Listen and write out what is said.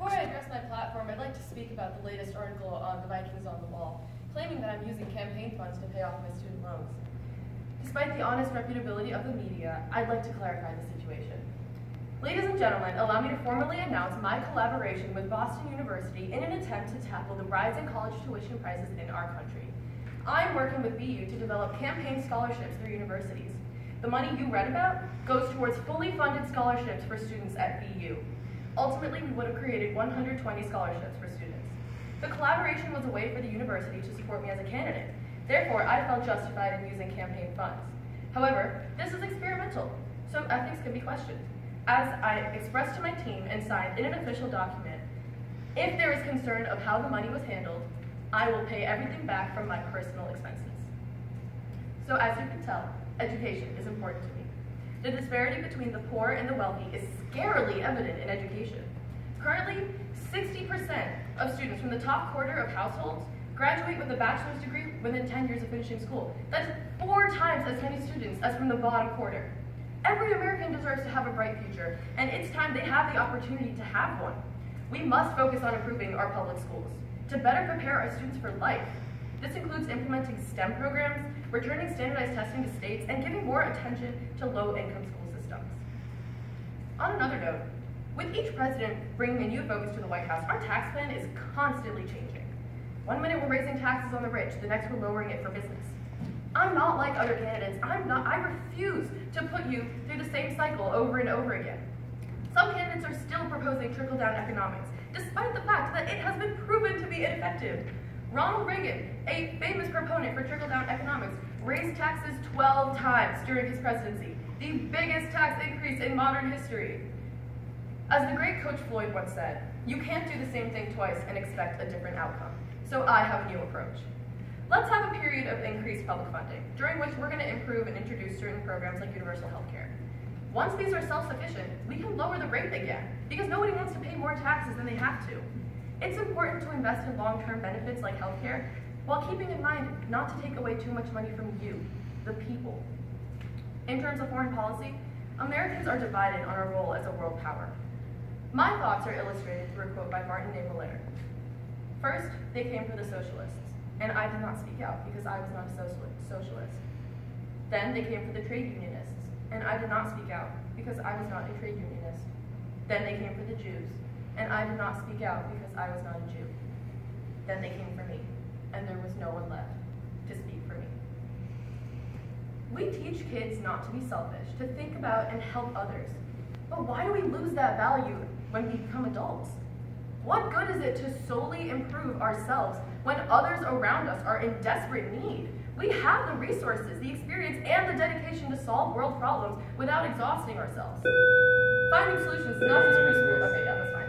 Before I address my platform, I'd like to speak about the latest article on the Vikings on the Wall, claiming that I'm using campaign funds to pay off my student loans. Despite the honest reputability of the media, I'd like to clarify the situation. Ladies and gentlemen, allow me to formally announce my collaboration with Boston University in an attempt to tackle the rising college tuition prices in our country. I'm working with BU to develop campaign scholarships through universities. The money you read about goes towards fully funded scholarships for students at BU. Ultimately, we would have created 120 scholarships for students. The collaboration was a way for the university to support me as a candidate. Therefore, I felt justified in using campaign funds. However, this is experimental, so ethics can be questioned. As I expressed to my team and signed in an official document, if there is concern of how the money was handled, I will pay everything back from my personal expenses. So as you can tell, education is important to me. The disparity between the poor and the wealthy is scarily evident in education. Currently, 60% of students from the top quarter of households graduate with a bachelor's degree within 10 years of finishing school. That's 4 times as many students as from the bottom quarter. Every American deserves to have a bright future, and it's time they have the opportunity to have one. We must focus on improving our public schools to better prepare our students for life. This includes implementing STEM programs, returning standardized testing to states, and giving more attention to low-income school systems. On another note, with each president bringing a new focus to the White House, our tax plan is constantly changing. One minute we're raising taxes on the rich, the next we're lowering it for business. I'm not like other candidates. I refuse to put you through the same cycle over and over again. Some candidates are still proposing trickle-down economics, despite the fact that it has been proven to be ineffective. Ronald Reagan, a famous proponent for trickle-down economics, raised taxes 12 times during his presidency, the biggest tax increase in modern history. As the great Coach Floyd once said, you can't do the same thing twice and expect a different outcome. So I have a new approach. Let's have a period of increased public funding, during which we're going to improve and introduce certain programs like universal health care. Once these are self-sufficient, we can lower the rate again, because nobody wants to pay more taxes than they have to. It's important to invest in long-term benefits like health care, while keeping in mind not to take away too much money from you, the people. In terms of foreign policy, Americans are divided on our role as a world power. My thoughts are illustrated through a quote by Martin Niemöller. First, they came for the socialists, and I did not speak out because I was not a socialist. Then they came for the trade unionists, and I did not speak out because I was not a trade unionist. Then they came for the Jews, and I did not speak out because I was not a Jew. Then they came for me, and there was no one left to speak for me. We teach kids not to be selfish, to think about and help others. But why do we lose that value when we become adults? What good is it to solely improve ourselves when others around us are in desperate need? We have the resources, the experience, and the dedication to solve world problems without exhausting ourselves. Finding solutions is not just preschool. Okay, yeah, that's fine.